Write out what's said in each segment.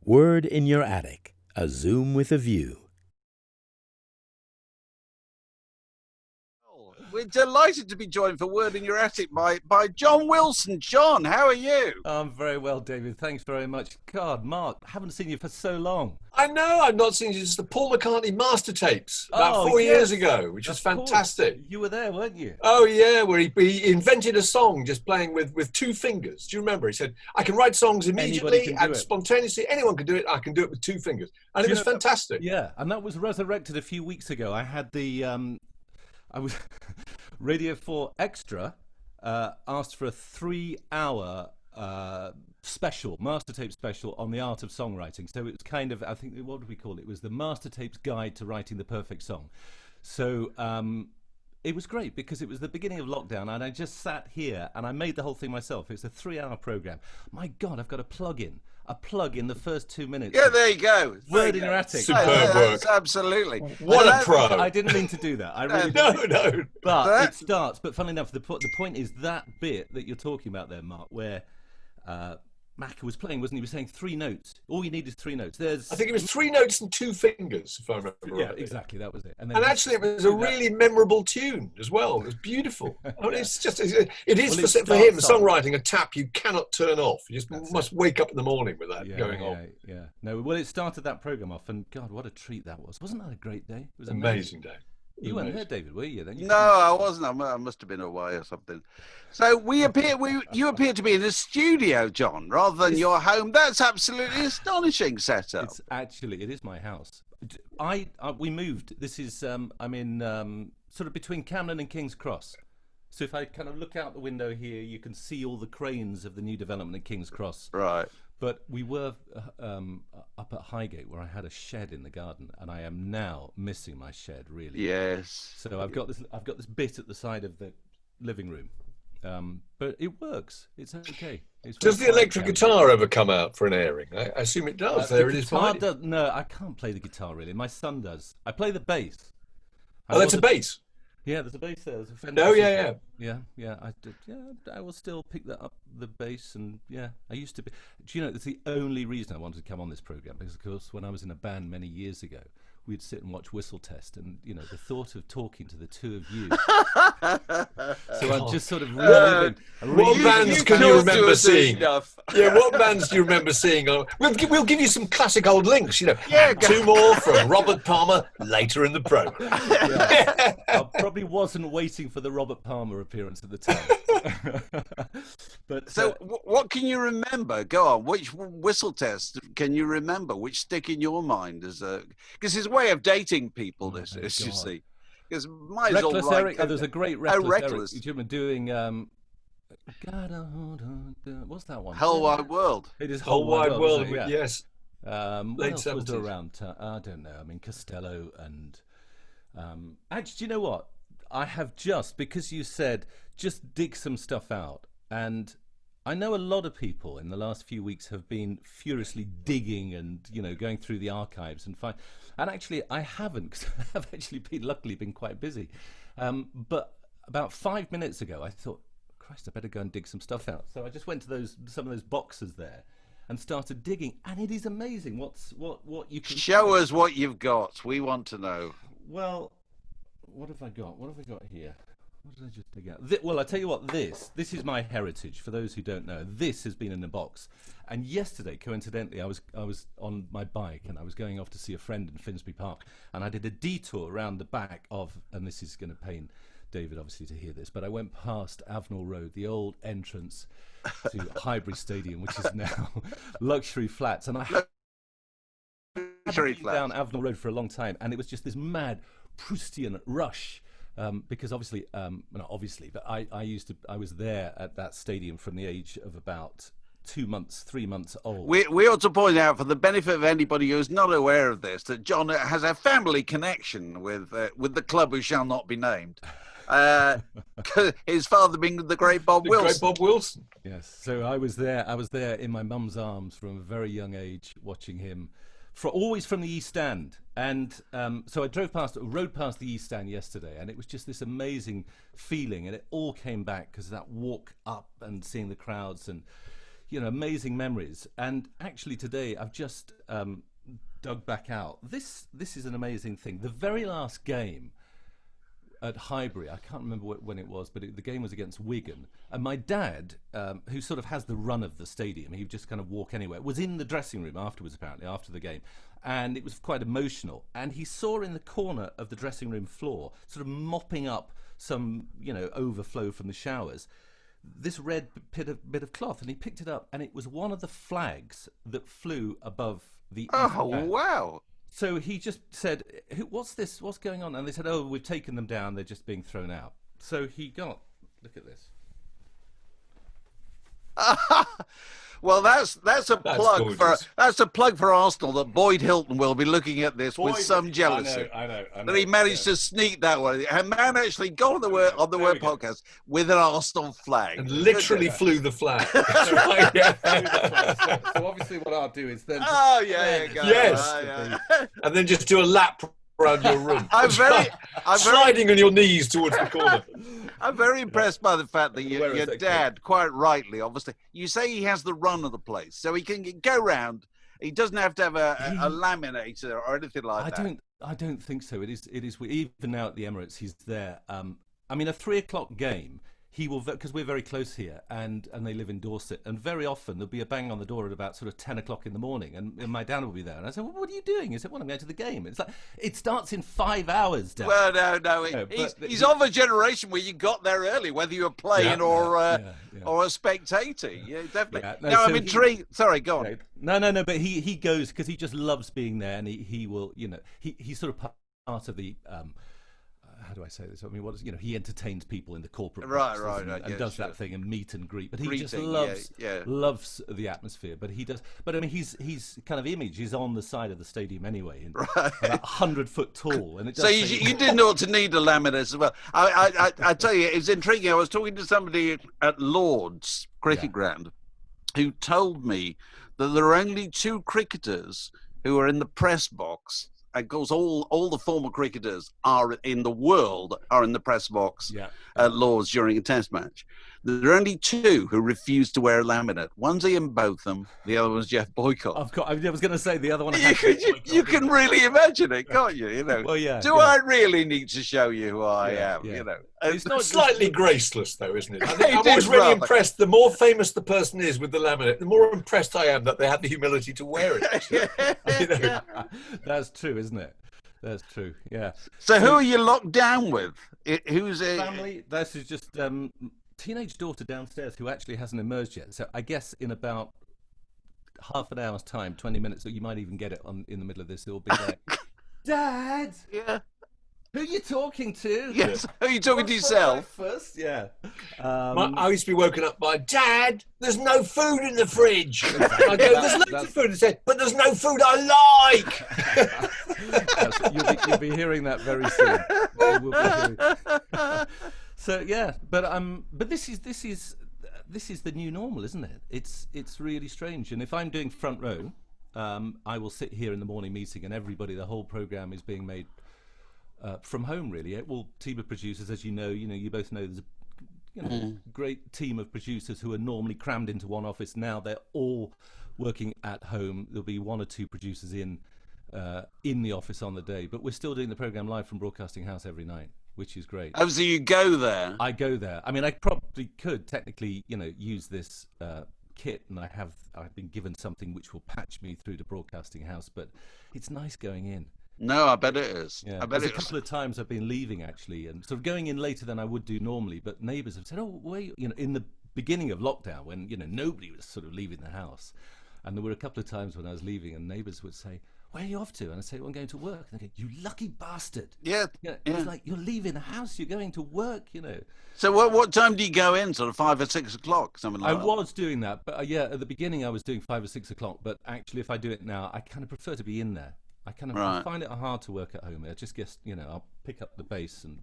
Word in Your Attic, a Zoom with a view. We're delighted to be joined for Word in Your Attic by John Wilson. John, how are you? I'm very well, David. Thanks very much. God, Mark, haven't seen you for so long. I know, I've not seen you since the Paul McCartney master tapes about 4 yes. years ago, which was fantastic. Course. You were there, weren't you? Oh, yeah, where he invented a song just playing with 2 fingers. Do you remember? He said, I can write songs immediately and spontaneously. Anyone can do it. I can do it with 2 fingers. And it was fantastic. Yeah, and that was resurrected a few weeks ago. I had I was Radio 4 Extra asked for a 3-hour special, master tape special on the art of songwriting. So it was kind of, I think, what did we call it? It was the Master Tapes Guide to Writing the Perfect Song. So it was great because it was the beginning of lockdown and I just sat here and I made the whole thing myself. It's a 3-hour program. My God, I've got a plug in the first 2 minutes. Yeah, there you go. Word in Your Attic. Superb work. Absolutely. What a pro. I didn't mean to do that. I really No. But it starts. But funnily enough, the point is that bit that you're talking about there, Mark, where Macca was playing, wasn't he? He was saying 3 notes. All you need is 3 notes. I think it was 3 notes and 2 fingers, if I remember right. Yeah, exactly. That was it. And actually, it was a really memorable tune as well. It was beautiful. I mean, it's just, it is for him, songwriting, a tap you cannot turn off. You just must wake up in the morning with that going on. Yeah. No, well, it started that program off, and God, what a treat that was. Wasn't that a great day? It was amazing day. You weren't there, David, were you? No, I wasn't. I must have been away or something. So you appear to be in a studio, John, rather than your home. That's absolutely astonishing setup. It is my house. We moved. This is I'm in sort of between Camden and King's Cross. So if I kind of look out the window here, you can see all the cranes of the new development at King's Cross. Right. But we were up at Highgate where I had a shed in the garden, and I am now missing my shed really. Yes. So I've got this bit at the side of the living room, but it works. It's okay. Does the electric guitar ever come out for an airing? I assume it does. There it is. No, I can't play the guitar really. My son does. I play the bass. Oh, that's a bass. Yeah, there's a bass there. There's a Fender. Oh, yeah. I will still pick that up, the bass, and I used to be. Do you know, it's the only reason I wanted to come on this program because, of course, when I was in a band many years ago, we'd sit and watch Whistle Test, and the thought of talking to the two of you. So I'm just sort of reliving. What bands can you remember seeing? Yeah, what bands do you remember seeing? We'll give you some classic old links. 2 more from Robert Palmer later in the program. I probably wasn't waiting for the Robert Palmer appearance at the time. But so, what can you remember? Go on. Which Whistle Test can you remember? Which stick in your mind as a? Because his way of dating people. This is, you see. Because Reckless all right. Eric. There's a great Reckless Eric. You remember doing what's that one? Whole Wide World. It is Whole Wide World. Yes. What else was there around? I don't know. I mean, Costello and actually, do you know what? I have because you said just dig some stuff out, and I know a lot of people in the last few weeks have been furiously digging and going through the archives and find. And actually, I haven't, because I've actually luckily been quite busy. But about 5 minutes ago, I thought, Christ, I better go and dig some stuff out. So I just went to some of those boxes there and started digging, and it is amazing what you can show us what you've got. We want to know. Well, what have I got? What have I got here? What did I just dig out? Well, I tell you what, this is my heritage. For those who don't know, this has been in a box. And yesterday, coincidentally, I was on my bike and I was going off to see a friend in Finsbury Park, and I did a detour around the back of, and this is going to pain David obviously to hear this, but I went past Avenel Road, the old entrance to Highbury Stadium, which is now luxury flats, and I had been down Avenel Road for a long time, and it was just this mad Proustian rush. Because obviously, not obviously, but I was there at that stadium from the age of about 3 months old. We ought to point out, for the benefit of anybody who's not aware of this, that John has a family connection with the club who shall not be named. His father being the great Bob Wilson. Great Bob Wilson. Yes. So I was there in my mum's arms from a very young age, watching him. Always from the East End, and so I rode past the East Stand yesterday, and it was just this amazing feeling, and it all came back because of that walk up and seeing the crowds, and amazing memories. And actually today I've just dug back out. This is an amazing thing. The very last game at Highbury, I can't remember when it was, but the game was against Wigan. And my dad, who sort of has the run of the stadium, he would just kind of walk anywhere, was in the dressing room afterwards, apparently, after the game. And it was quite emotional. And he saw in the corner of the dressing room floor, sort of mopping up some, overflow from the showers, this red bit of cloth. And he picked it up, and it was one of the flags that flew above the... Oh, wow. So he just said, what's this? What's going on? And they said, oh, we've taken them down. They're just being thrown out. So he got, look at this. Well, that's a plug for Arsenal, that Boyd Hilton will be looking at this with some jealousy. I know. That he managed to sneak that one. A man actually got on the Word podcast with an Arsenal flag. And literally flew the flag. That's right, yeah. So obviously what I'll do is then... Oh, yeah. Yes. And then just do a lap around your room. I'm sliding on your knees towards the corner. I'm very impressed by the fact that your dad, quite rightly, obviously, you say he has the run of the place, so he can go round. He doesn't have to have a laminator or anything like that. I don't think so. It is. Even now at the Emirates, he's there. A 3:00 game. He will, because we're very close here, and they live in Dorset, and very often there'll be a bang on the door at about sort of 10 o'clock in the morning, and my dad will be there, and I say, well, what are you doing? He said, well, I'm going to the game. It's like, it starts in 5 hours, Dad. Well, no, he's of a generation where you got there early, whether you were playing or a spectator. Yeah, definitely. Yeah, no, I'm intrigued. Sorry, go on. No, but he goes because he just loves being there, and he will, he's sort of part of the... how do I say this? I mean, he entertains people in the corporate and does that thing and meet and greet. But he just loves the atmosphere. But he does. But I mean, his kind of image is on the side of the stadium anyway, and about 100 foot tall. And it does so you did know to need a laminate as well. I tell you, it's intriguing. I was talking to somebody at Lord's cricket ground who told me that there are only 2 cricketers who are in the press box. Of course, all the former cricketers in the world are in the press box at Lord's during a test match. There are only 2 who refuse to wear a laminate. One's Ian Botham, the other one's Jeff Boycott. I was going to say the other one. You can really imagine it, can't you? Well, yeah. I really need to show you who I am? Yeah. It's not slightly graceless, though, isn't it? I'm always really impressed. The more famous the person is with the laminate, the more impressed I am that they have the humility to wear it. That's true, isn't it? That's true. Yeah. So who are you locked down with? Who's family? This is just teenage daughter downstairs who actually hasn't emerged yet. So I guess in about half an hour's time, 20 minutes, so you might even get it in the middle of this. It'll be like, Dad. Yeah. Who are you talking to? Yes. Who are you talking to yourself? First, yeah. I used to be woken up by, Dad, there's no food in the fridge. I go, there's loads of food. And say, but there's no food I like. You'll be hearing that very soon. You will be hearing. So yeah, but this is the new normal, isn't it? It's really strange. And if I'm doing front row, I will sit here in the morning meeting, and the whole program is being made from home, really. Team of producers, as you both know, there's a great team of producers who are normally crammed into one office. Now they're all working at home. There'll be 1 or 2 producers in the office on the day, but we're still doing the program live from Broadcasting House every night, which is great. Oh, so you go there? I go there. I mean, I probably could technically, use this kit, and I've been given something which will patch me through to Broadcasting House, but it's nice going in. No, I bet it is. Yeah. There's a couple of times I've been leaving, actually, and sort of going in later than I would do normally, but neighbours have said, oh, wait, in the beginning of lockdown, when, nobody was sort of leaving the house, and there were a couple of times when I was leaving, and neighbours would say, where are you off to? And I say, well, I'm going to work. And they go, you lucky bastard. Yeah. It's like, you're leaving the house, you're going to work, So what time do you go in? Sort of 5 or 6 o'clock, something like that? I was doing that, but at the beginning I was doing 5 or 6 o'clock, but actually if I do it now, I kind of prefer to be in there. I find it hard to work at home. I just guess, I'll pick up the bass and,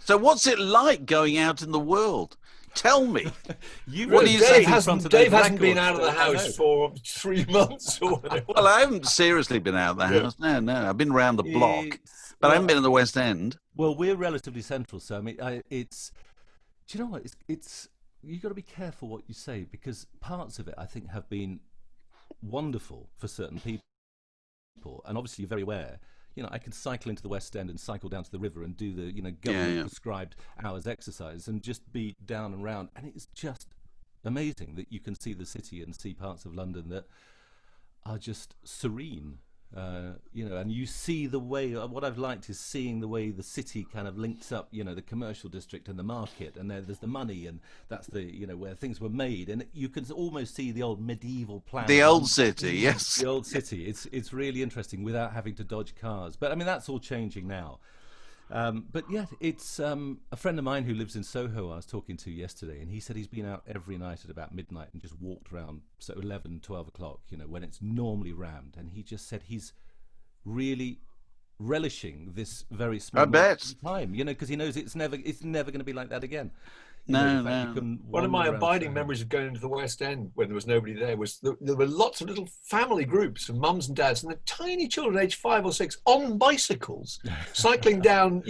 So what's it like going out in the world? Tell me. Dave hasn't been out of the house for 3 months or whatever. Well, I haven't seriously been out of the house. No. I've been around the block, but I haven't been in the West End. Well, we're relatively central, so I mean, do you know what? It's you've got to be careful what you say, because parts of it I think have been wonderful for certain people, and obviously you're very aware. I can cycle into the West End and cycle down to the river and do the government prescribed hours exercise and just be down and round, and it's just amazing that you can see the city and see parts of London that are just serene. And you see the way, what I've liked is seeing the way the city kind of links up, the commercial district and the market, and there's the money, and that's the, where things were made, and you can almost see the old medieval plan. The old city, yes. The old city. It's really interesting without having to dodge cars. But I mean, that's all changing now. But yeah, it's a friend of mine who lives in Soho I was talking to yesterday, and he said he's been out every night at about midnight and just walked around, so 11, 12 o'clock, when it's normally rammed. And he just said he's really relishing this very small time, because he knows it's never going to be like that again. No. One of my abiding memories of going into the West End when there was nobody there was there were lots of little family groups of mums and dads and the tiny children aged 5 or 6 on bicycles cycling down,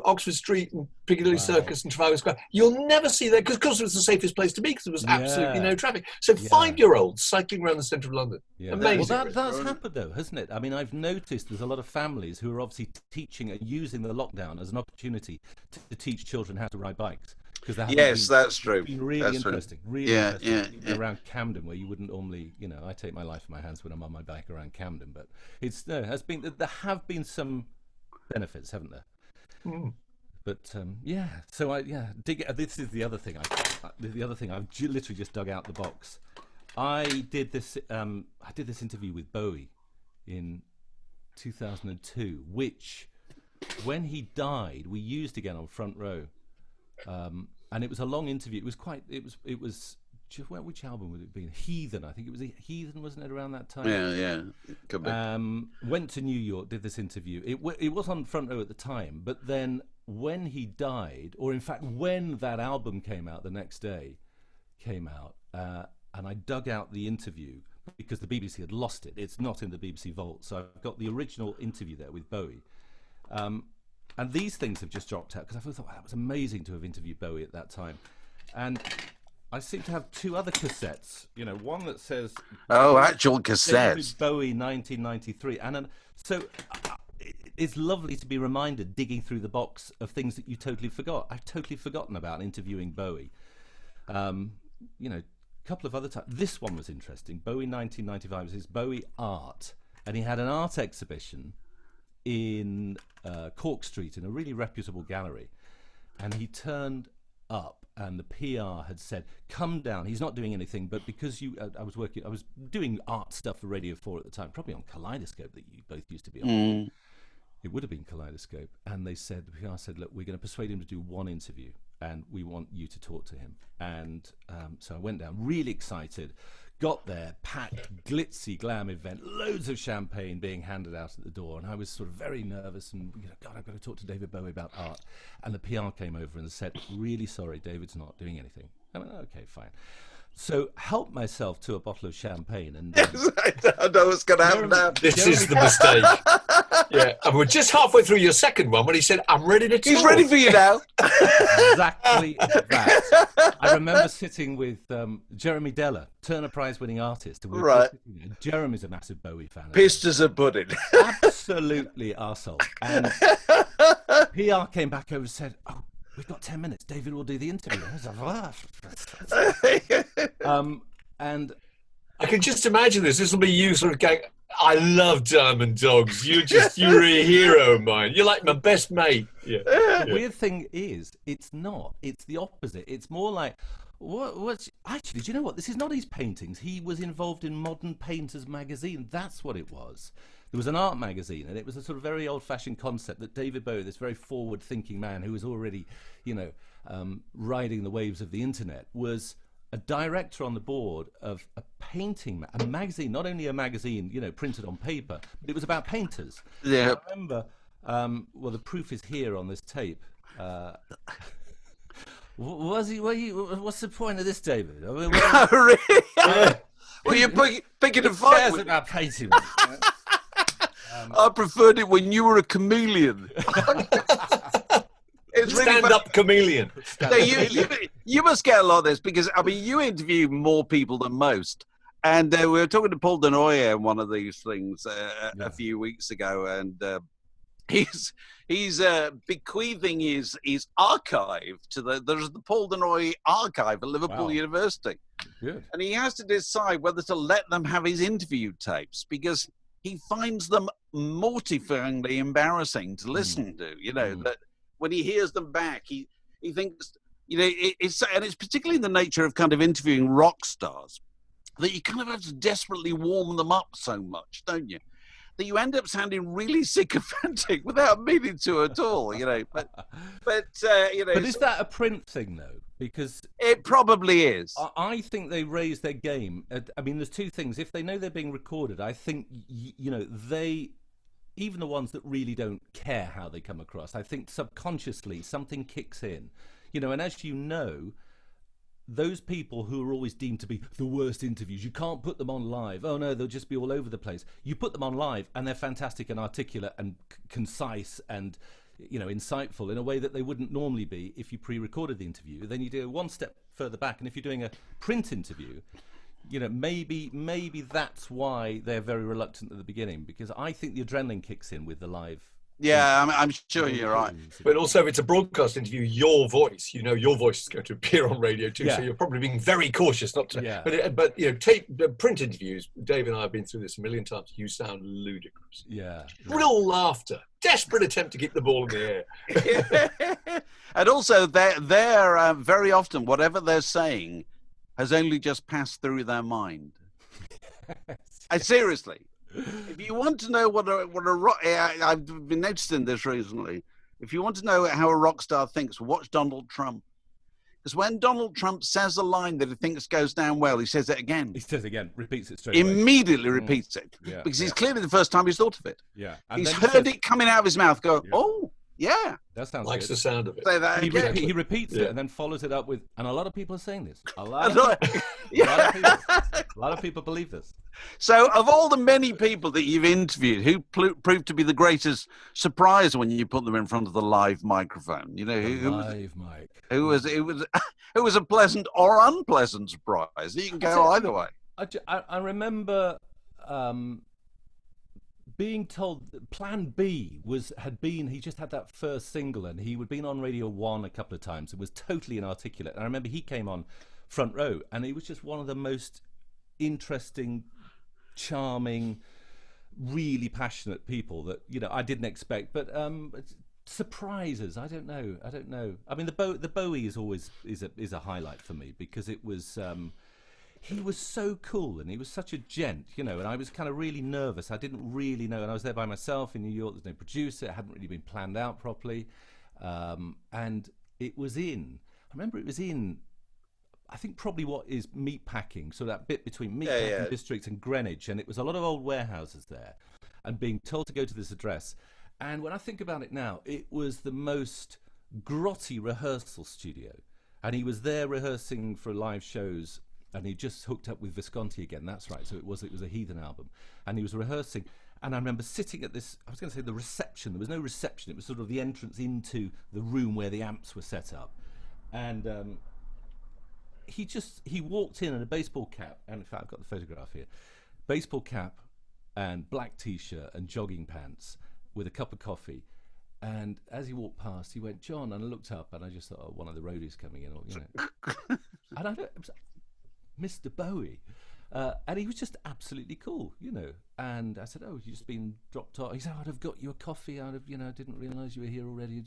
Oxford Street and Piccadilly Circus and Trafalgar Square. You'll never see that because it was the safest place to be, because there was absolutely no traffic. So 5-year-olds cycling around the centre of London. Yeah. Amazing. Well, that's happened though, hasn't it? I mean, I've noticed there's a lot of families who are obviously teaching and using the lockdown as an opportunity to teach children how to ride bikes. Yes, that's true. Been really that's interesting. True. Really interesting. Yeah. Around Camden, where you wouldn't normally, I take my life in my hands when I'm on my bike around Camden, but there have been some benefits, haven't there? Mm. But so this is the other thing. I've literally just dug out the box. I did this interview with Bowie in 2002, which, when he died, we used again on Front Row. And it was a long interview. It was which album would it have been? Heathen, I think it was Heathen, wasn't it, around that time? Yeah, could be. Went to New York, did this interview. It was on Front Row at the time, but then when he died, or in fact when that album came out, the next day and I dug out the interview because the BBC had lost it. It's not in the BBC vault, so I've got the original interview there with Bowie. And these things have just dropped out because I thought, wow, that was amazing to have interviewed Bowie at that time. And I seem to have 2 other cassettes, one that says... Oh, actual cassettes. Bowie 1993. So it's lovely to be reminded, digging through the box, of things that you totally forgot. I've totally forgotten about interviewing Bowie. A couple of other times. This one was interesting. Bowie 1995 was his Bowie Art. And he had an art exhibition in Cork Street in a really reputable gallery, and he turned up and the PR had said, come down. He's not doing anything, but because I was doing art stuff for Radio 4 at the time, probably on Kaleidoscope that you both used to be on. It would have been Kaleidoscope. And the PR said, look, we're going to persuade him to do one interview and we want you to talk to him. And so I went down really excited. Got there, packed, glitzy, glam event, loads of champagne being handed out at the door, and I was sort of very nervous and, God, I've got to talk to David Bowie about art. And the PR came over and said, really sorry, David's not doing anything. I went, okay, fine. So helped myself to a bottle of champagne. And I know what's going to happen now. This is the mistake. Yeah, and we're just halfway through your second one when he said, I'm ready to talk. He's ready for you now. Exactly that. I remember sitting with Jeremy Deller, Turner Prize-winning artist. And right. Jeremy's a massive Bowie fan. Pissed as a pudding. Absolutely arsehole. And PR came back over and said, oh, we've got 10 minutes. David will do the interview. I was like, and I can just imagine this. This will be you sort of going, I love Diamond Dogs. You're a hero of mine. You're like my best mate. Yeah. Weird thing is, it's not. It's the opposite. It's more like, what's actually, do you know what? This is not his paintings. He was involved in Modern Painters magazine. That's what it was. There was an art magazine, and it was a sort of very old-fashioned concept that David Bowie, this very forward-thinking man who was already, riding the waves of the internet, was a director on the board of a painting, a magazine, not only a magazine, printed on paper, but it was about painters. Yeah. I remember, the proof is here on this tape. What's the point of this, David? I mean, really? Well, you're picking a fight. Who cares about painting? I preferred it when you were a chameleon. It's really stand-up chameleon. So you must get a lot of this because, I mean, you interview more people than most. And we were talking to Paul Denoyer in one of these things a few weeks ago, and he's bequeathing his archive to there's the Paul Denoyer archive at Liverpool University. Good. And he has to decide whether to let them have his interview tapes because he finds them mortifyingly embarrassing to listen to. You know, that when he hears them back, he thinks, you know, it's particularly in the nature of kind of interviewing rock stars that you kind of have to desperately warm them up so much, don't you? That you end up sounding really sycophantic without meaning to at all, you know. But you know. But is that a print thing though? Because it probably is. I think they raise their game. I mean, there's two things. If they know they're being recorded, I think you know even the ones that really don't care how they come across, I think subconsciously something kicks in, you know. And as you know, those people who are always deemed to be the worst interviews, you can't put them on live. Oh no, they'll just be all over the place. You put them on live and they're fantastic and articulate and concise and, you know, insightful in a way that they wouldn't normally be if you pre-recorded the interview. Then you do one step further back, and if you're doing a print interview, you know, maybe that's why they're very reluctant at the beginning, because I think the adrenaline kicks in with the live. Yeah, I'm sure you're right. But also, if it's a broadcast interview, your voice, you know, your voice is going to appear on radio too. Yeah. So you're probably being very cautious not to. Yeah. But you know, print interviews. Dave and I have been through this a million times. You sound ludicrous. Yeah. Real laughter, desperate attempt to keep the ball in the air. And also, they're very often whatever they're saying has only just passed through their mind. Seriously. If you want to know what a rock, I've been noticing this recently. If you want to know how a rock star thinks, watch Donald Trump. Because when Donald Trump says a line that he thinks goes down well, he says it again. He says it again, repeats it straight away. Immediately repeats it. Yeah, because it's clearly the first time he's thought of it. Yeah. And he's heard it coming out of his mouth go, oh, yeah. That sounds likes good. the sound of it. Say that again. He repeats it and then follows it up with, and a lot of people are saying this. A lot of people believe this. So, of all the many people that you've interviewed, who proved to be the greatest surprise when you put them in front of the live microphone? You know, who was a pleasant or unpleasant surprise? You can go either way. I remember being told that Plan B he just had that first single, and he had been on Radio 1 a couple of times. It was totally inarticulate. And I remember he came on front row, and he was just one of the most interesting, charming, really passionate people that, you know, I didn't expect. But surprises, I don't know. I mean, the Bowie is always is a highlight for me, because it was he was so cool and he was such a gent, you know, and I was kind of really nervous. I didn't really know, and I was there by myself in New York. There's no producer. It hadn't really been planned out properly, and it was in. I remember it was in, I think probably what is Meatpacking, so that bit between Meatpacking District and Greenwich, and it was a lot of old warehouses there, and being told to go to this address. And when I think about it now, it was the most grotty rehearsal studio, and he was there rehearsing for live shows, and he just hooked up with Visconti again. That's right. So it was a Heathen album, and he was rehearsing. And I remember sitting at this, I was going to say the reception. There was no reception. It was sort of the entrance into the room where the amps were set up. And he walked in a baseball cap, and in fact I've got the photograph here, baseball cap and black t-shirt and jogging pants with a cup of coffee. And as he walked past, he went, "John," and I looked up, and I just thought, oh, one of the roadies coming in, or, you know. And it was Mr. Bowie. And he was just absolutely cool, you know. And I said, "Oh, you've just been dropped off." He said, "I'd have got you a coffee. I didn't realise you were here already."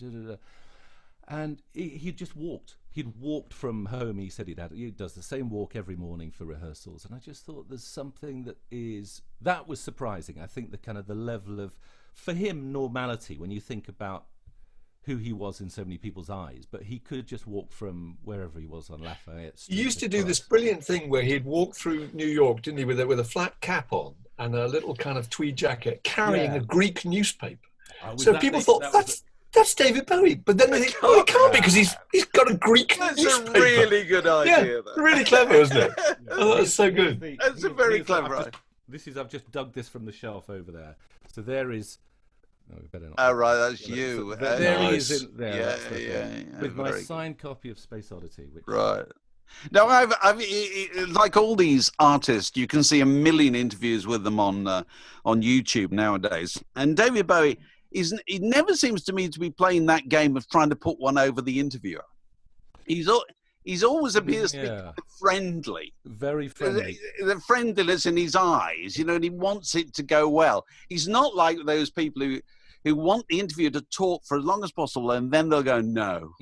And he'd just walked. He'd walked from home. He said he does the same walk every morning for rehearsals. And I just thought there's something that was surprising. I think the level of, for him, normality, when you think about who he was in so many people's eyes, but he could just walk from wherever he was on Lafayette Street. He used to do this brilliant thing where he'd walk through New York, didn't he, with a flat cap on and a little kind of tweed jacket, carrying a Greek newspaper. So people thought, that's David Bowie. But then they think, oh, it can't be, because he's got a Greek newspaper. That's a really good idea. Yeah, really clever, isn't it? Oh, that's so good. That's a very clever idea. I've just dug this from the shelf over there. So there is No, we better not. Oh, right, that's you. There he Nice. is in there. Yeah, That's the thing. yeah, With my very signed copy of Space Oddity. Which, right. No, like all these artists, you can see a million interviews with them on YouTube nowadays. And David Bowie, he never seems to me to be playing that game of trying to put one over the interviewer. He's always appears to be friendly. Very friendly. The friendliness in his eyes, you know, and he wants it to go well. He's not like those people who want the interviewer to talk for as long as possible, and then they'll go no,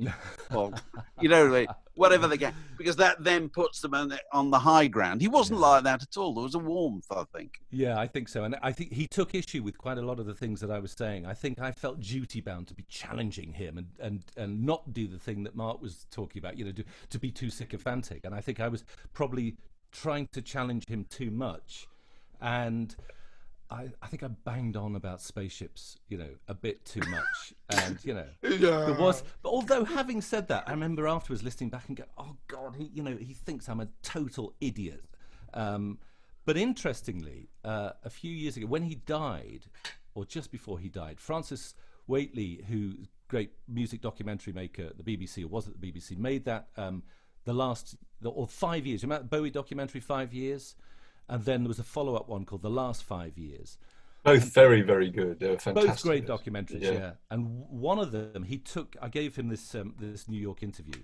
or you know, whatever they get, because that then puts them on the high ground. He wasn't like that at all. There was a warmth, I think. Yeah, I think so, and I think he took issue with quite a lot of the things that I was saying. I think I felt duty bound to be challenging him and not do the thing that Mark was talking about, you know, to be too sycophantic. And I think I was probably trying to challenge him too much, and I think I banged on about spaceships, you know, a bit too much. And, you know, there was... But although, having said that, I remember afterwards listening back and go, oh, God, he thinks I'm a total idiot. But interestingly, a few years ago, when he died, or just before he died, Francis Whately, who's great music documentary maker at the BBC, or was at the BBC, made that 5 years. Remember that Bowie documentary, 5 years? And then there was a follow-up one called The Last 5 Years. Both very, very good. They were fantastic. Both great documentaries, yeah. And one of them, I gave him this New York interview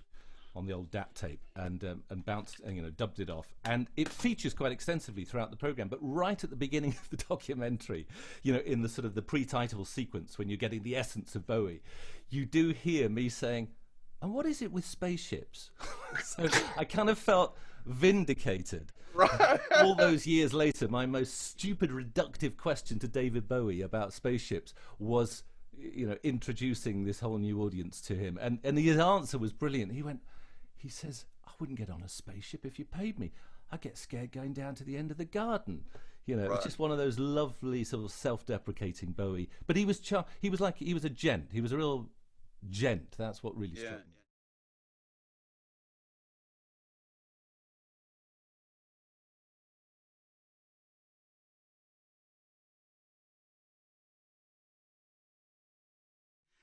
on the old DAT tape and bounced, and, you know, dubbed it off. And it features quite extensively throughout the program. But right at the beginning of the documentary, you know, in the sort of the pre-title sequence, when you're getting the essence of Bowie, you do hear me saying, and what is it with spaceships? So I kind of felt vindicated. Right. All those years later, my most stupid, reductive question to David Bowie about spaceships was, you know, introducing this whole new audience to him. And his answer was brilliant. He says, I wouldn't get on a spaceship if you paid me. I get scared going down to the end of the garden. You know, it's just one of those lovely sort of self-deprecating Bowie. But he was he was a gent. He was a real gent. That's what really struck me.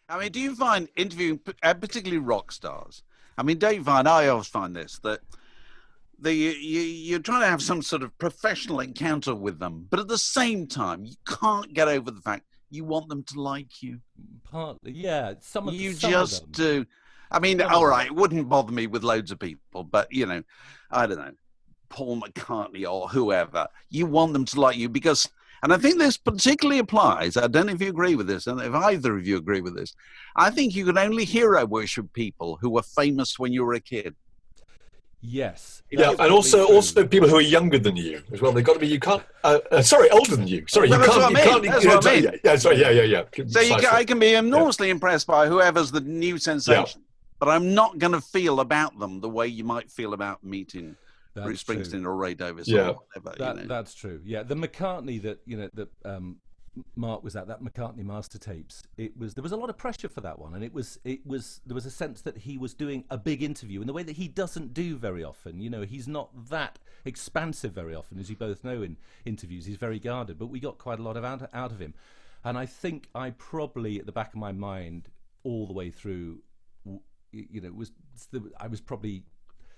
I mean, do you find interviewing, particularly rock stars? I mean, don't you find, I always find this, that you're trying to have some sort of professional encounter with them, but at the same time, you can't get over the fact you want them to like you. Partly, yeah. Some of do. I mean, all right, it wouldn't bother me with loads of people, but, you know, I don't know, Paul McCartney or whoever, you want them to like you because... And I think this particularly applies, I don't know if you agree with this, and if either of you agree with this, I think you can only hero worship people who were famous when you were a kid. Yes. Yeah, and also people who are younger than you as well. They've got to be, you can't, older than you. Sorry, well, you can't. That's what I mean. Yeah, sorry, yeah. So I can be enormously impressed by whoever's the new sensation, but I'm not going to feel about them the way you might feel about meeting Bruce Springsteen or Ray Davis or whatever. That's true. Yeah, the McCartney that Mark was at, that McCartney master tapes, there was a lot of pressure for that one, and there was a sense that he was doing a big interview in the way that he doesn't do very often. You know, he's not that expansive very often, as you both know in interviews. He's very guarded, but we got quite a lot of out of him. And I think I probably, at the back of my mind, all the way through, you know, I was probably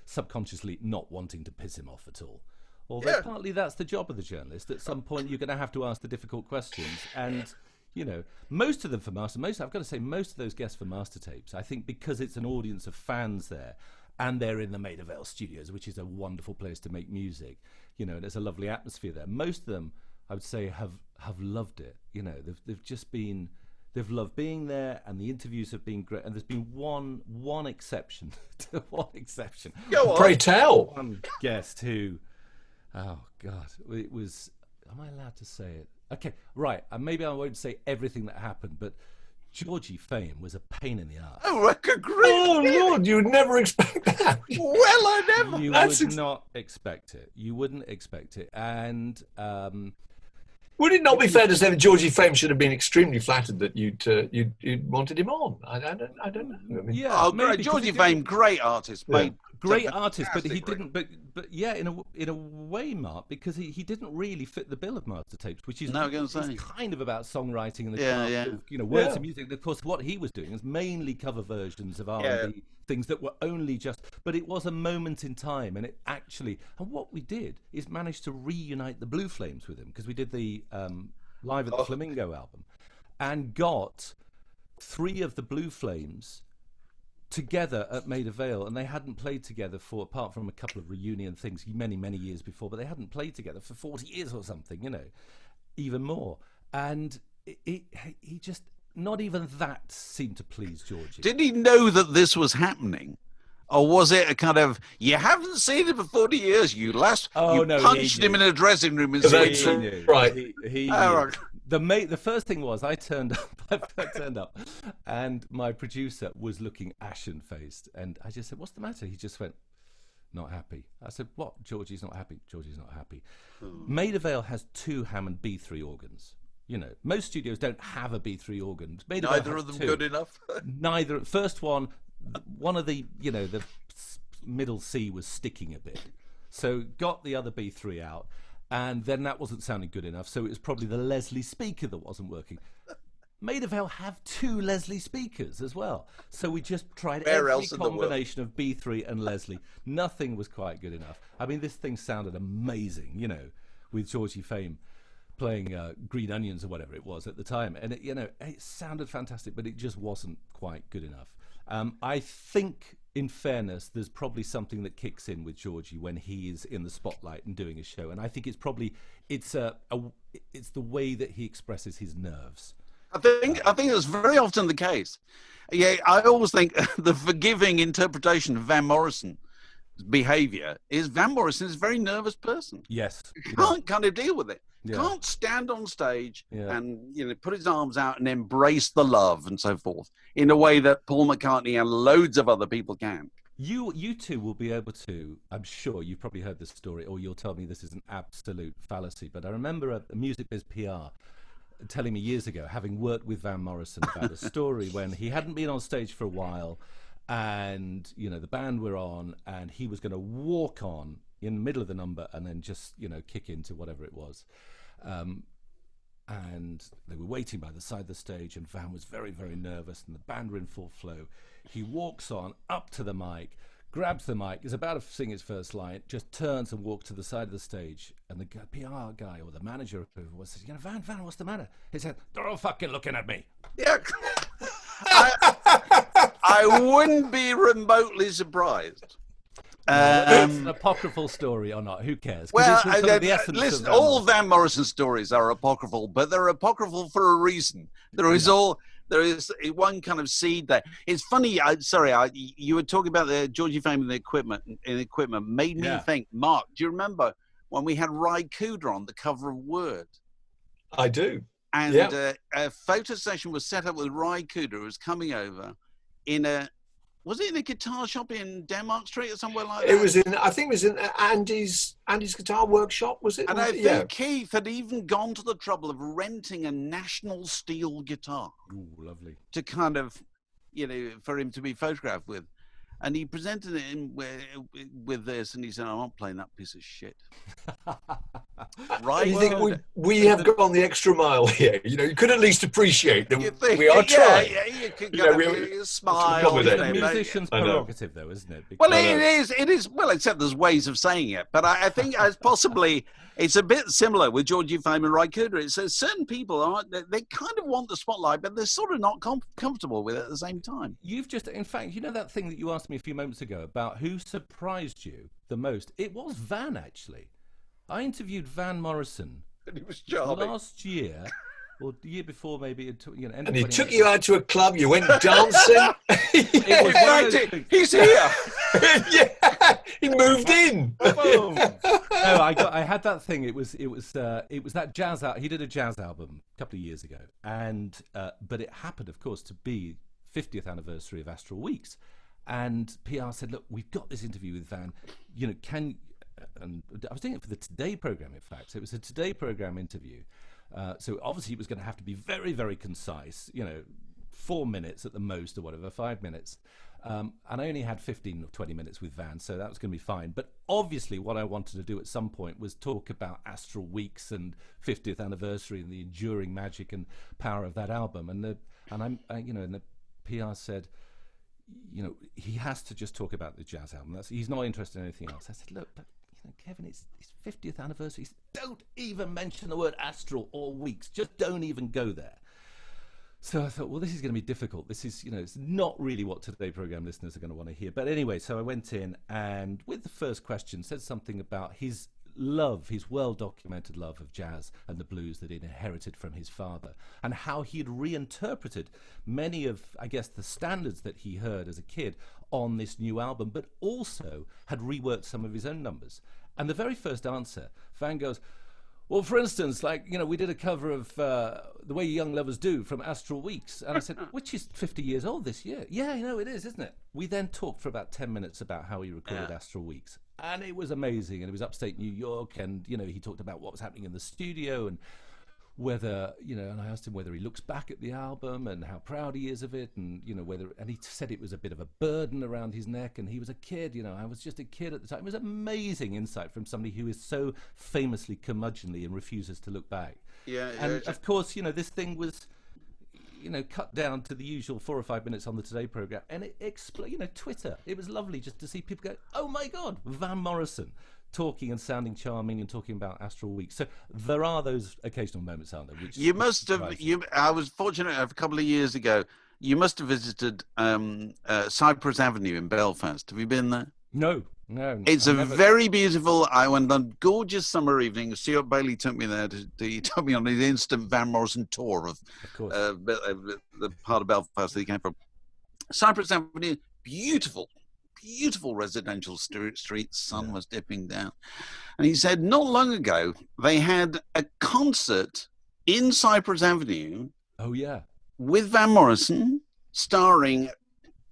subconsciously not wanting to piss him off at all. Although partly that's the job of the journalist. At some point you're going to have to ask the difficult questions. And, you know, most of them for Master, I've got to say most of those guests for Master Tapes, I think because it's an audience of fans there, and they're in the Maida Vale studios, which is a wonderful place to make music, you know, there's a lovely atmosphere there. Most of them, I would say, have loved it. You know, they've just been... They've loved being there, and the interviews have been great. And there's been one exception. One exception. Go on. Pray tell. One guest who, oh God, it was. Am I allowed to say it? Okay, right. And maybe I won't say everything that happened, but Georgie Fame was a pain in the ass. Oh, I agree. Oh Lord, you would never expect that. Well, I never. You would not expect it. You wouldn't expect it, and. Would it not be fair to say that Georgie Fame should have been extremely flattered that you'd wanted him on? I don't know. I mean, yeah, great. Georgie Fame, great artist, made Great artist, but he didn't. But yeah, in a way, Mark, because he didn't really fit the bill of master tapes, which is kind of about songwriting and the craft of words and music. And of course, what he was doing is mainly cover versions of R&B things that were only just. But it was a moment in time, and and what we did is manage to reunite the Blue Flames with him, because we did the Live at the Flamingo album, and got 3 of the Blue Flames together at Maida Vale, and they hadn't played together apart from a couple of reunion things many years before, but they hadn't played together for 40 years or something, even more. And he just, not even that seemed to please Georgie. Did he know that this was happening? Or was it a kind of, you haven't seen him for 40 years, you punched him in a dressing room and said, right. He the first thing was I turned up and my producer was looking ashen faced, and I just said, what's the matter? He just went, not happy. I said, what? Georgie's not happy. Georgie's not happy. Maida Vale has 2 Hammond B3 organs. Most studios don't have a B3 organ. Neither of them 2. Good enough. Neither. First one of the the middle C was sticking a bit, so got the other B3 out, and then that wasn't sounding good enough, so it was probably the Leslie speaker that wasn't working. Maida Vale have 2 Leslie speakers as well, so we just tried every combination of B3 and Leslie. Nothing was quite good enough. I mean, this thing sounded amazing, with Georgie Fame playing Green Onions or whatever it was at the time, and it sounded fantastic, but it just wasn't quite good enough. I think, in fairness, there's probably something that kicks in with Georgie when he is in the spotlight and doing a show, and I think it's probably it's the way that he expresses his nerves. I think that's very often the case. Yeah, I always think the forgiving interpretation of Van Morrison's behaviour is Van Morrison is a very nervous person. Yes, he can't kind of deal with it. Can't stand on stage and put his arms out and embrace the love and so forth in a way that Paul McCartney and loads of other people can. You two will be able to. I'm sure you've probably heard this story, or you'll tell me this is an absolute fallacy. But I remember a Music Biz PR telling me years ago, having worked with Van Morrison, about a story when he hadn't been on stage for a while, and the band were on, and he was going to walk on in the middle of the number and then just kick into whatever it was. And they were waiting by the side of the stage, and Van was very, very nervous, and the band were in full flow. He walks on up to the mic, grabs the mic, is about to sing his first line, just turns and walks to the side of the stage, and the PR guy or the manager or whoever was says, Van, what's the matter? He said, they're all fucking looking at me. Yeah. I wouldn't be remotely surprised. It's an apocryphal story or not? Who cares? Well, listen, all Van Morrison stories are apocryphal, but they're apocryphal for a reason. There is one kind of seed there. It's funny. You were talking about the Georgie Fame and the equipment. Made me think. Mark, do you remember when we had Ry Cooder on the cover of Word? I do. And a photo session was set up with Ry Cooder, who was coming over was it in a guitar shop in Denmark Street or somewhere like that? It was in Andy's guitar workshop, was it? And I think Keith had even gone to the trouble of renting a National Steel guitar. Ooh, lovely. To kind of, for him to be photographed with. And he presented it with this, and he said, I'm not playing that piece of shit. Right? You think we have gone the extra mile here? You could at least appreciate that we are trying. Yeah, you could smile. It's a musician's prerogative, though, isn't it? Well, it is. Well, except there's ways of saying it. But I think it's a bit similar with Georgie Fame and Ry Cooder. It says certain people they kind of want the spotlight, but they're sort of not comfortable with it at the same time. You've just, in fact, that thing that you asked me a few moments ago about who surprised you the most? It was Van, actually. I interviewed Van Morrison. And he was charming. Last year, or the year before, maybe. And he took you out to a club. You went dancing. He's here. Yeah, he moved in. Boom. No, I had that thing. It was that jazz out. He did a jazz album a couple of years ago, and but it happened, of course, to be 50th anniversary of Astral Weeks. And PR said, look, we've got this interview with Van, and I was doing it for the Today programme, in fact. So it was a Today programme interview. So obviously it was going to have to be very, very concise, 4 minutes at the most or whatever, 5 minutes. And I only had 15 or 20 minutes with Van, so that was going to be fine. But obviously what I wanted to do at some point was talk about Astral Weeks and 50th anniversary and the enduring magic and power of that album. And the PR said, he has to just talk about the jazz album. He's not interested in anything else. I said, look, but Kevin, it's 50th anniversary. Don't even mention the word Astral or Weeks. Just don't even go there. So I thought, well, this is going to be difficult. This is, it's not really what Today Programme listeners are going to want to hear. But anyway, so I went in and with the first question said something about his love, his well-documented love of jazz and the blues that he'd inherited from his father, and how he'd reinterpreted many of, I guess, the standards that he heard as a kid on this new album, but also had reworked some of his own numbers. And the very first answer, Van goes, well, for instance, we did a cover of The Way Young Lovers Do from Astral Weeks. And I said, which is 50 years old this year. Yeah, it is, isn't it? We then talked for about 10 minutes about how he recorded Astral Weeks. And it was amazing. And it was upstate New York. And, he talked about what was happening in the studio and whether, and I asked him whether he looks back at the album and how proud he is of it, and, and he said it was a bit of a burden around his neck, and he was a kid, I was just a kid at the time. It was amazing insight from somebody who is so famously curmudgeonly and refuses to look back. Yeah. And of course, this thing was, cut down to the usual 4 or 5 minutes on the Today Programme, and it exploded, Twitter. It was lovely just to see people go, oh my God, Van Morrison, talking and sounding charming and talking about Astral Weeks. So there are those occasional moments, aren't there? Which you must have. I was fortunate a couple of years ago. You must have visited Cypress Avenue in Belfast. Have you been there? No. It's very beautiful. I went on a gorgeous summer evening. Stuart Bailey took me there. He took me on his instant Van Morrison tour of the part of Belfast that he came from. Cypress Avenue, beautiful residential street. Sun was dipping down, and he said not long ago they had a concert in Cypress Avenue. Oh yeah, with Van Morrison starring,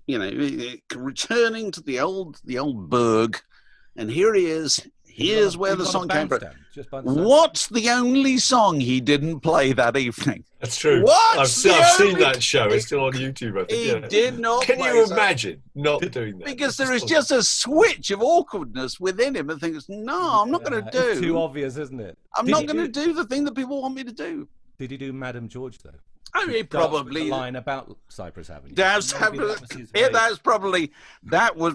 returning to the old burg, and here he is. Here's where the song came from. What's the only song he didn't play that evening? That's true. I've seen that show. It's still on YouTube, I think. He did not. Can you imagine not doing that? Because there is just a switch of awkwardness within him and thinks, no, I'm not going to do. It's too obvious, isn't it? I'm not going to do the thing that people want me to do. Did he do Madame George, though? I mean, probably the line about Cypress Avenue. That was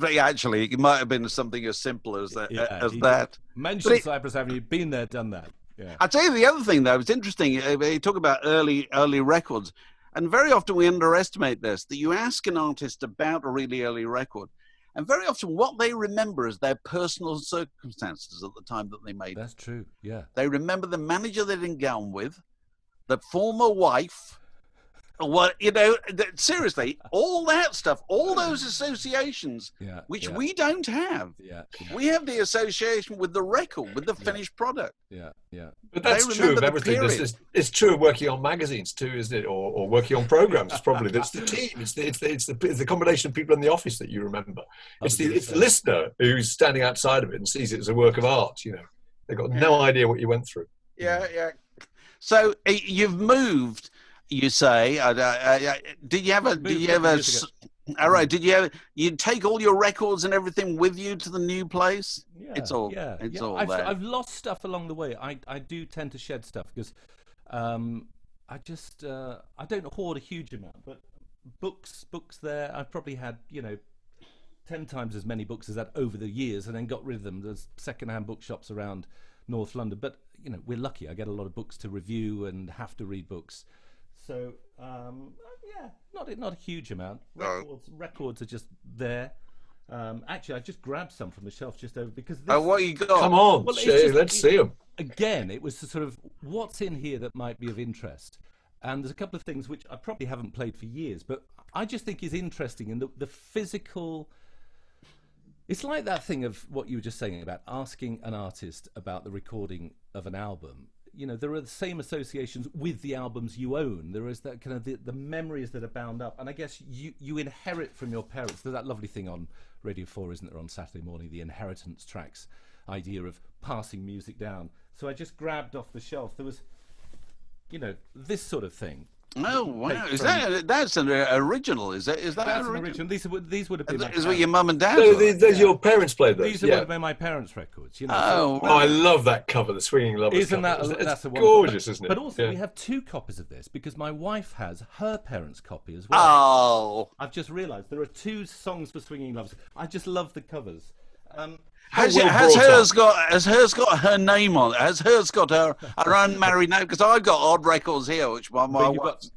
actually. It might have been something as simple as that. That mentioned Cypress Avenue, been there, done that. Yeah. I tell you the other thing though. It's interesting. You talk about early records, and very often we underestimate this. That you ask an artist about a really early record, and very often what they remember is their personal circumstances at the time that they made it. That's true. Yeah. They remember the manager they didn't get on with, the former wife. Well, seriously, all that stuff, all those associations, which we don't have. Yeah. We have the association with the record, with the finished product. Yeah. But that's true of everything. It's true of working on magazines too, isn't it? Or working on programs. Probably that's the team. It's the combination of people in the office that you remember. It's the listener who's standing outside of it and sees it as a work of art. They've got no idea what you went through. Yeah. So you've moved. You say, did you ever? All right. Did you take all your records and everything with you to the new place? Yeah, it's all there. I've lost stuff along the way. I do tend to shed stuff because I don't hoard a huge amount, but books there. I've probably had 10 times as many books as that over the years, and then got rid of them. There's second-hand bookshops around North London, but we're lucky. I get a lot of books to review and have to read books. So not a huge amount. Records are just there. Actually, I just grabbed some from the shelf just over because. What you got? Come on, let's see them. Again, it was sort of what's in here that might be of interest, and there's a couple of things which I probably haven't played for years, but I just think is interesting in the physical. It's like that thing of what you were just saying about asking an artist about the recording of an album. There are the same associations with the albums you own. There is that kind of the memories that are bound up. And I guess you inherit from your parents. There's that lovely thing on Radio 4, isn't there, on Saturday morning, the inheritance tracks idea of passing music down. So I just grabbed off the shelf. There was, this sort of thing. Oh wow! Take Is from- that's an original? Is that That's an original. These would have been my Is what your parents'. mum and dad? So those your parents played those? These would have been my parents' records, you know. Oh, Oh, I love that cover, the Swinging Lovers Isn't cover. that It's that's a wonderful gorgeous, cover. isn't it? But also, Yeah. we have 2 copies of this because my wife has her parents' copy as well. Oh, I've just realised there are 2 songs for Swinging Lovers. I just love the covers. has well hers brought got her name on it? Has hers got her unmarried name? Because I've got odd records here, which my But you've wife. got-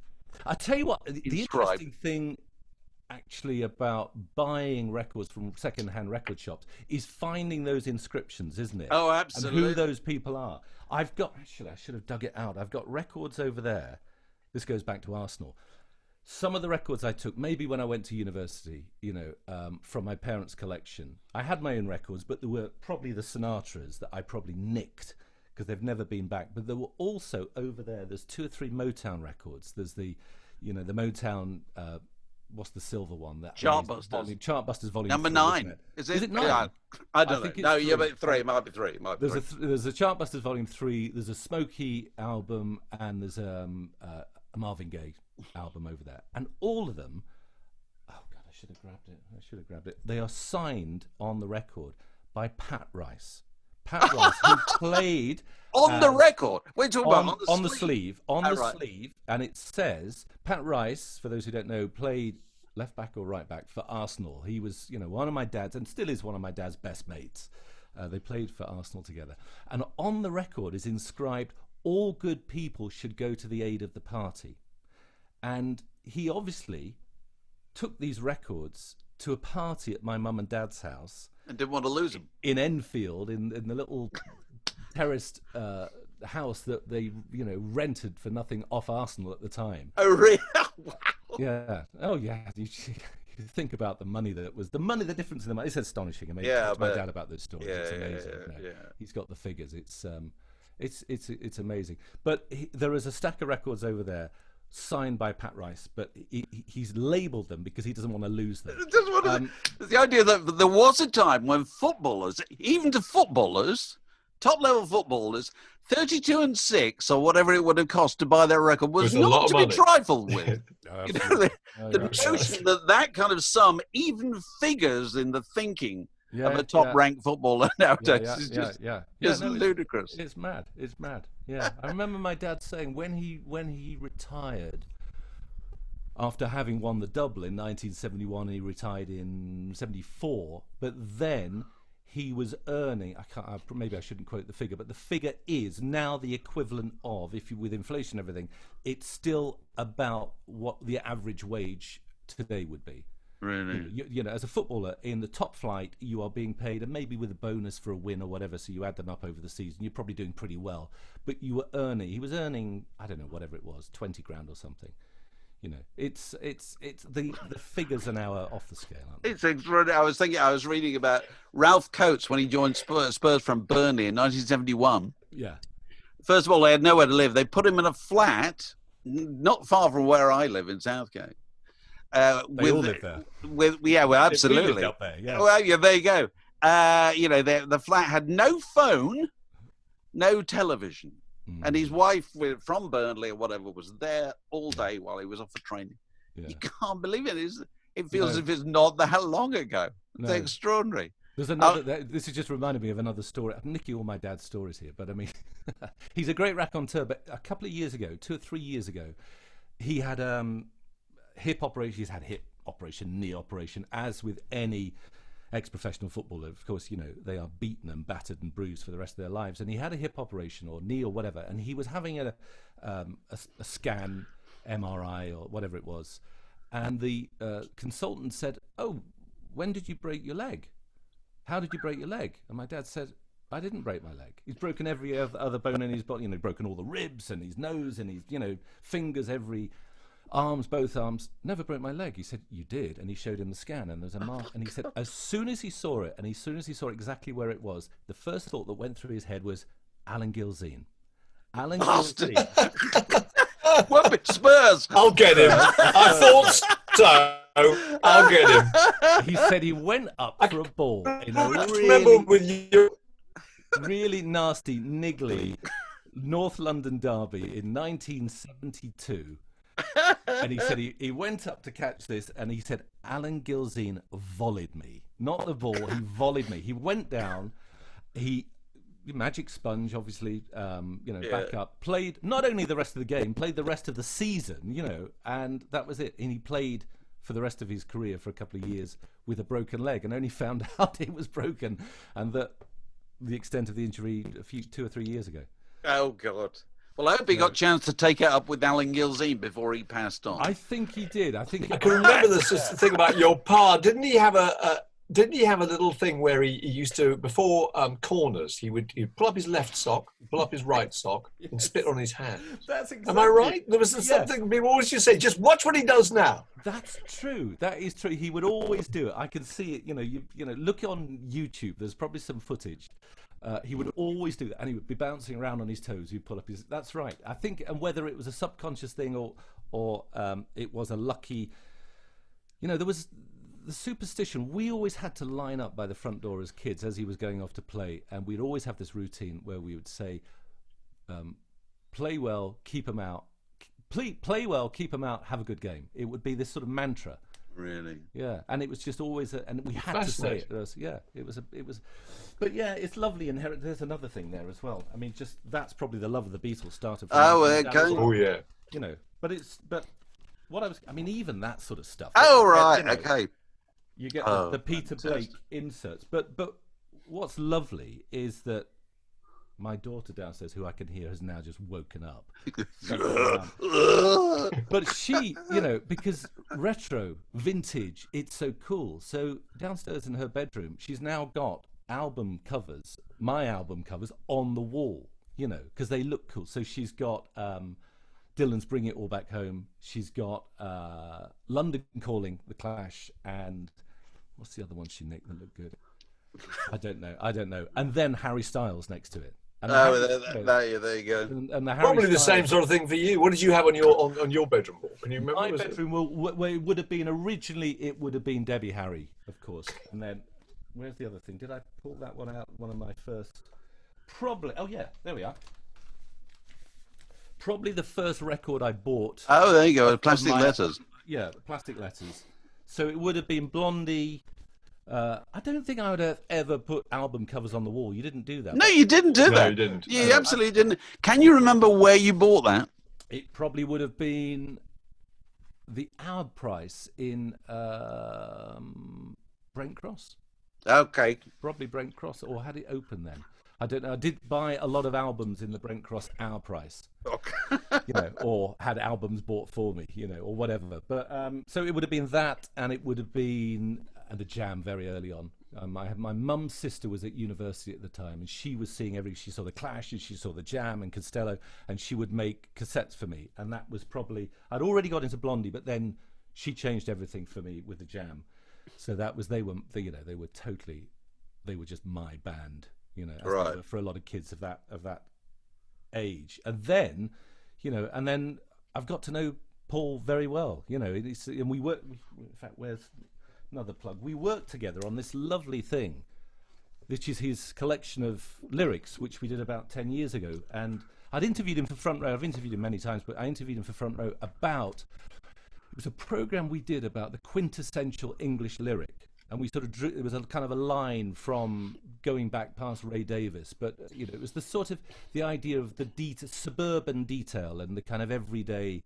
I tell you what, the Inscribed. interesting thing actually about buying records from second-hand record shops is finding those inscriptions, isn't it? Oh, And absolutely. who those people are. I've got, actually, I should have dug it out. I've got records over there. This goes back to Arsenal. Some of the records I took, maybe when I went to university, you know, from my parents' collection. I had my own records, but there were probably the Sinatras that I probably nicked because they've never been back. But there were also over there, there's 2 or 3 Motown records. There's the, you know, the Motown, what's the silver one? That Chartbusters. Chartbusters Volume Number 3, 9. isn't it? Is it 9? Yeah, I don't think know. No, it's yeah, 3. but 3. It might be 3. It might be There's 3. there's a Chartbusters Volume 3. There's a Smokey album, and there's a Marvin Gaye album over there, and all of them. Oh God, I should have grabbed it. They are signed on the record by Pat Rice. Pat Rice, who played On the record. We're talking about on the sleeve, right. sleeve, and it says Pat Rice. For those who don't know, played left back or right back for Arsenal. He was, you know, one of my dad's, and still is one of my dad's best mates. They played for Arsenal together, and on the record is inscribed, "All good people should go to the aid of the party." And he obviously took these records to a party at my mum and dad's house And didn't want to lose them. in Enfield, in the little terraced house that they, you know, rented for nothing off Arsenal at the time. Oh, really? Wow. Yeah. Oh, yeah. You think about the money that was the difference in the money. It's astonishing. I mean, Yeah, talk to my but- dad about those stories. Yeah, It's yeah, amazing. yeah, you know. yeah. He's got the figures. It's amazing. But there is a stack of records over there signed by Pat Rice, but he's labelled them because he doesn't want to lose them. Just wanted the idea that there was a time when footballers, even to footballers, top-level footballers, 32 and 6 or whatever it would have cost to buy their record was It was a lot not of to be money. trifled with. You know, the yeah. notion that kind of sum even figures in the thinking Yeah, of a top-ranked footballer nowadays is just it's ludicrous. It's mad. It's mad. Yeah, I remember my dad saying when he retired after having won the double in 1971, he retired in 74. But then he was earning. Maybe I shouldn't quote the figure, but the figure is now the equivalent of, if you with inflation and everything, it's still about what the average wage today would be. Really? You know, as a footballer in the top flight, you are being paid, and maybe with a bonus for a win or whatever, so you add them up over the season, you're probably doing pretty well. But he was earning, I don't know, whatever it was, 20 grand or something. You know, it's the figures are now off the scale, aren't they? It's extraordinary. I was reading about Ralph Coates when he joined Spurs from Burnley in 1971. Yeah. First of all, they had nowhere to live. They put him in a flat not far from where I live in Southgate. They all live there. Absolutely. We lived out there, yeah. Well, yeah, there you go. You know, the flat had no phone, no television, and his wife from Burnley or whatever was there all day while he was off for training. Yeah. You can't believe it. It feels as if it's not that long ago. It's No. extraordinary. There's another. This has just reminded me of another story. I'm nicking all my dad's stories here, but I mean, he's a great raconteur. But a couple of years ago, 2 or 3 years ago, he had hip operation. He's had hip operation, knee operation, as with any ex-professional footballer. Of course, you know, they are beaten and battered and bruised for the rest of their lives. And he had a hip operation or knee or whatever, and he was having a scan, MRI or whatever it was, and the consultant said, "Oh, when did you break your leg? How did you break your leg?" And my dad said, "I didn't break my leg. He's broken every other bone in his body. You know, broken all the ribs and his nose and his, you know, fingers, arms, both arms. Never broke my leg." He said, "You did." And he showed him the scan, and there's a mark. And he said, as soon as he saw it, and as soon as he saw exactly where it was, the first thought that went through his head was Alan Gilzean. Alan Gilzean. Well, Spurs. I'll get him. I thought so. I'll get him. He said he went up for a ball in a Remember with you. really nasty, niggly North London derby in 1972. And he said he went up to catch this, and he said Alan Gilzean volleyed me, not the ball. He volleyed me. He went down. He magic sponge, obviously, back up. Played not only the rest of the game, played the rest of the season, and that was it. And he played for the rest of his career for a couple of years with a broken leg, and only found out it was broken, and that the extent of the injury 2 or 3 years ago. Oh God. Well, I hope he got a chance to take it up with Alan Gilzean before he passed on. I think he did. I can remember this thing about your pa. Didn't he have a little thing where he used to, before corners, he'd pull up his left sock, pull up his right sock, and spit on his hand. That's exactly. Am I right? There was something people always used to say, just watch what he does now. That's true. That is true. He would always do it. I can see it. Look on YouTube. There's probably some footage. He would always do that, and he would be bouncing around on his toes. He'd pull up his. That's right. I think, and whether it was a subconscious thing or it was a lucky, there was the superstition. We always had to line up by the front door as kids as he was going off to play, and we'd always have this routine where we would say, "Play well, keep them out. Play well, keep them out. Have a good game." It would be this sort of mantra. Really? Yeah, and it was just always, and we had to say it. It was, but yeah, it's lovely. There's another thing there as well. I mean, just that's probably the love of the Beatles started. Oh yeah. But what even that sort of stuff. Oh right, okay. You get the Peter Blake inserts, but what's lovely is that my daughter downstairs, who I can hear, has now just woken up. But she, because retro, vintage, it's so cool. So downstairs in her bedroom, she's now got my album covers on the wall, because they look cool. So she's got Dylan's Bring It All Back Home. She's got London Calling, The Clash, and what's the other one she nicked that looked good? I don't know. And then Harry Styles next to it. There you go. And the probably the same sort of thing for you. What did you have on your bedroom wall? Can you remember? My bedroom wall, it would have been originally. It would have been Debbie Harry, of course. And then, where's the other thing? Did I pull that one out? One of my first. Probably. Oh yeah, there we are. Probably the first record I bought. Oh, there you go. Plastic letters. Yeah, plastic letters. So it would have been Blondie. I don't think I would have ever put album covers on the wall. You didn't do that. No, you didn't do that. No, you didn't. You absolutely didn't. Can you remember where you bought that? It probably would have been the hour price in Brent Cross. Okay. Probably Brent Cross, or had it open then? I don't know. I did buy a lot of albums in the Brent Cross hour price. Okay. Or had albums bought for me, or whatever. But so it would have been that, and it would have been the Jam very early on. My mum's sister was at university at the time, and she was seeing she saw the Clash, and she saw the Jam and Costello, and she would make cassettes for me. And that was probably, I'd already got into Blondie, but then she changed everything for me with the Jam. So that was, they were just my band, right. For a lot of kids of that age. And then, and then I've got to know Paul very well, and we work. In fact, where's another plug? We worked together on this lovely thing, which is his collection of lyrics, which we did about 10 years ago. And I'd interviewed him for Front Row. I've interviewed him many times, but I interviewed him for Front Row about. It was a program we did about the quintessential English lyric. And we sort of drew, it was a kind of a line from going back past Ray Davis, but it was the sort of the idea of the suburban detail and the kind of everyday.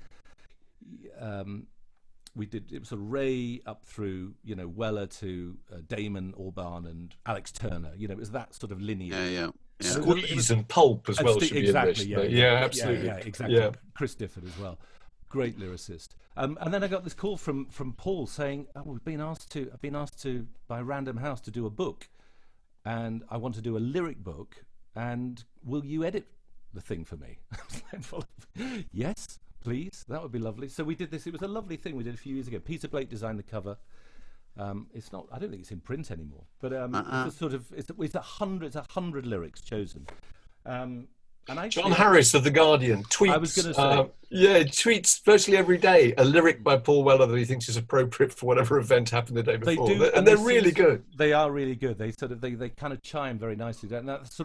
We did it was sort of Ray up through Weller to Damon Albarn and Alex Turner. It was that sort of linear. Yeah. Squeeze and Pulp as well should be exactly, in this. Yeah, absolutely. Yeah, exactly. Yeah. Chris Difford as well. Great lyricist. And then I got this call from Paul saying, I've been asked to by Random House to do a book, and I want to do a lyric book, and will you edit the thing for me? I was like, yes, please, that would be lovely. So we did this. It was a lovely thing we did a few years ago. Peter Blake designed the cover. It's not. I don't think it's in print anymore. But it's a sort of. It's 100 lyrics chosen. And John Harris of The Guardian tweets. I was going to say, tweets virtually every day a lyric by Paul Weller that he thinks is appropriate for whatever event happened the day before. They do, and they're really good. They are really good. They kind of chime very nicely. And that's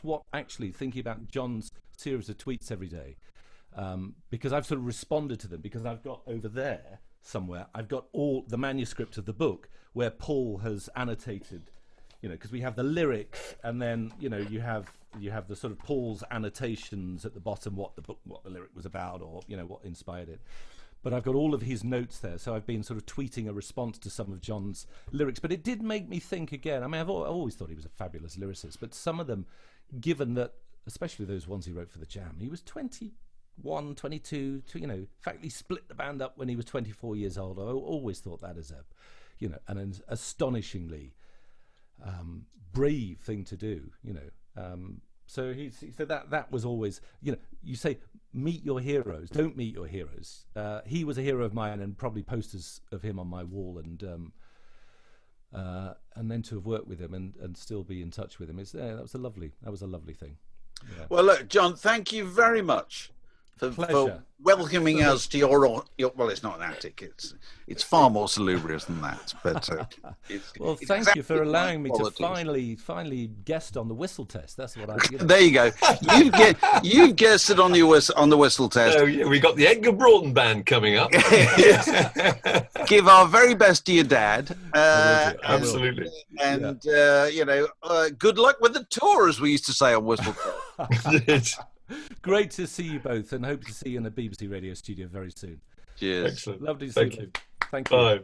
what actually thinking about John's series of tweets every day. because I've sort of responded to them, because I've got over there somewhere, I've got all the manuscript of the book where Paul has annotated, because we have the lyrics, and then you have the sort of Paul's annotations at the bottom, what the lyric was about, or what inspired it. But I've got all of his notes there, so I've been sort of tweeting a response to some of John's lyrics. But it did make me think again. I mean, I've always thought he was a fabulous lyricist, but some of them, given that, especially those ones he wrote for the Jam, he was 21, 22, in fact, he split the band up when he was 24 years old. I always thought that as an astonishingly brave thing to do, So he said that was always, you say, meet your heroes, don't meet your heroes. He was a hero of mine, and probably posters of him on my wall, and then to have worked with him and still be in touch with him, that was a lovely thing. Yeah. Well, look, John, thank you very much for welcoming us to your well, it's not an attic, it's far more salubrious than that, but well, thank you for allowing me to finally guest on the whistle test. That's what I there you go. You've guested on the whistle test. Oh, yeah, we got the Edgar Broughton band coming up. Give our very best to your dad, absolutely, and good luck with the tour, as we used to say on whistle test. Great to see you both, and hope to see you in the BBC radio studio very soon. Cheers. Excellent. Lovely to see you. Thank you. Bye.